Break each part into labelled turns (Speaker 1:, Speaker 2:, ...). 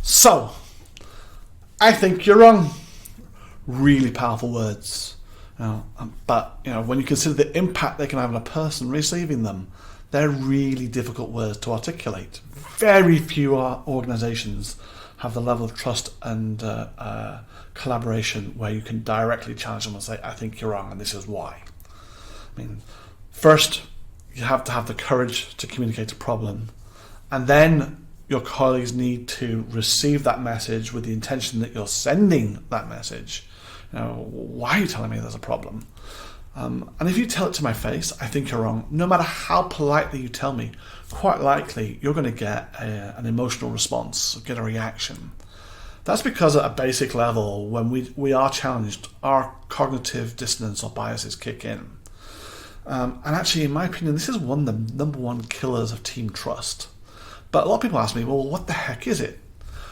Speaker 1: So, I think you're wrong. Really powerful words. But when you consider the impact they can have on a person receiving them, they're really difficult words to articulate. Very few organizations have the level of trust and collaboration where you can directly challenge them and say, I think you're wrong and this is why. First, you have to have the courage to communicate a problem, and then your colleagues need to receive that message with the intention that you're sending that message. Why are you telling me there's a problem? And if you tell it to my face, I think you're wrong, no matter how politely you tell me, quite likely you're going to get an emotional response, get a reaction. That's because at a basic level, when we are challenged, our cognitive dissonance or biases kick in. And actually, in my opinion, this is one of the number one killers of team trust. But a lot of people ask me, well, what the heck is it?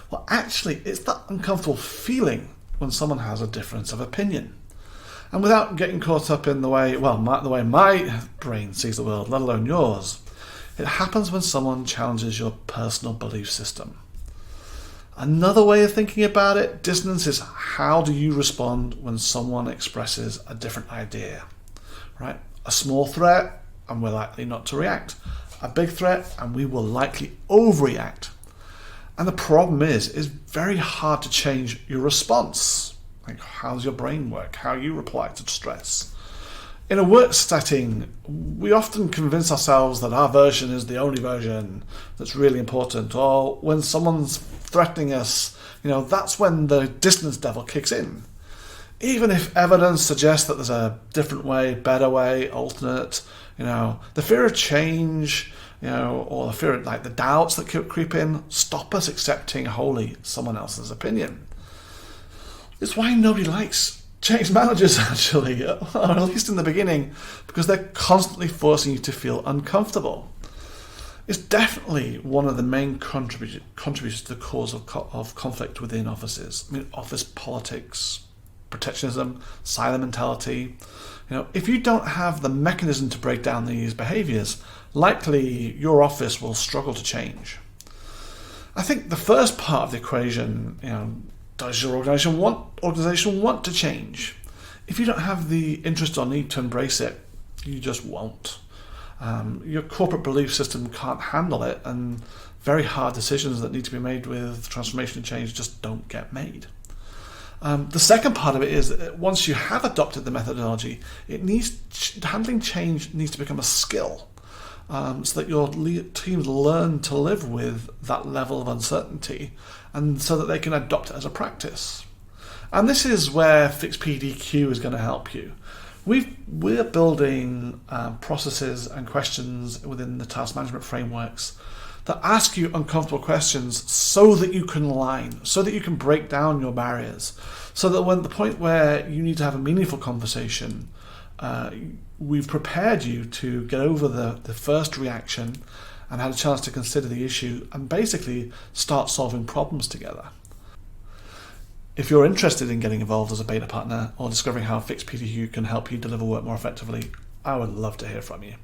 Speaker 1: Well, actually, it's that uncomfortable feeling when someone has a difference of opinion. And without getting caught up in the way my brain sees the world, let alone yours, it happens when someone challenges your personal belief system. Another way of thinking about it, dissonance is how do you respond when someone expresses a different idea, right? A small threat, and we're likely not to react. A big threat, and we will likely overreact. And the problem is very hard to change your response. Like, how's your brain work? How you reply to stress. In a work setting, we often convince ourselves that our version is the only version that's really important. Or when someone's threatening us, that's when the dissonance devil kicks in. Even if evidence suggests that there's a different way, better way, alternate, the fear of change, or the fear of the doubts that creep in, stop us accepting wholly someone else's opinion. It's why nobody likes change managers, actually, or at least in the beginning, because they're constantly forcing you to feel uncomfortable. It's definitely one of the main contributors to the cause of conflict within offices. Office politics, protectionism, silo mentality. If you don't have the mechanism to break down these behaviors, likely your office will struggle to change. I think the first part of the equation, does your organization want to change? If you don't have the interest or need to embrace it, you just won't. Your corporate belief system can't handle it, and very hard decisions that need to be made with transformation and change just don't get made. The second part of it is that once you have adopted the methodology, handling change needs to become a skill, so that your teams learn to live with that level of uncertainty, and so that they can adopt it as a practice. And this is where Fix PDQ is going to help you. We're building processes and questions within the task management frameworks that ask you uncomfortable questions so that you can align, so that you can break down your barriers, so that when the point where you need to have a meaningful conversation, we've prepared you to get over the first reaction and had a chance to consider the issue and basically start solving problems together. If you're interested in getting involved as a beta partner or discovering how Fix PDQ can help you deliver work more effectively, I would love to hear from you.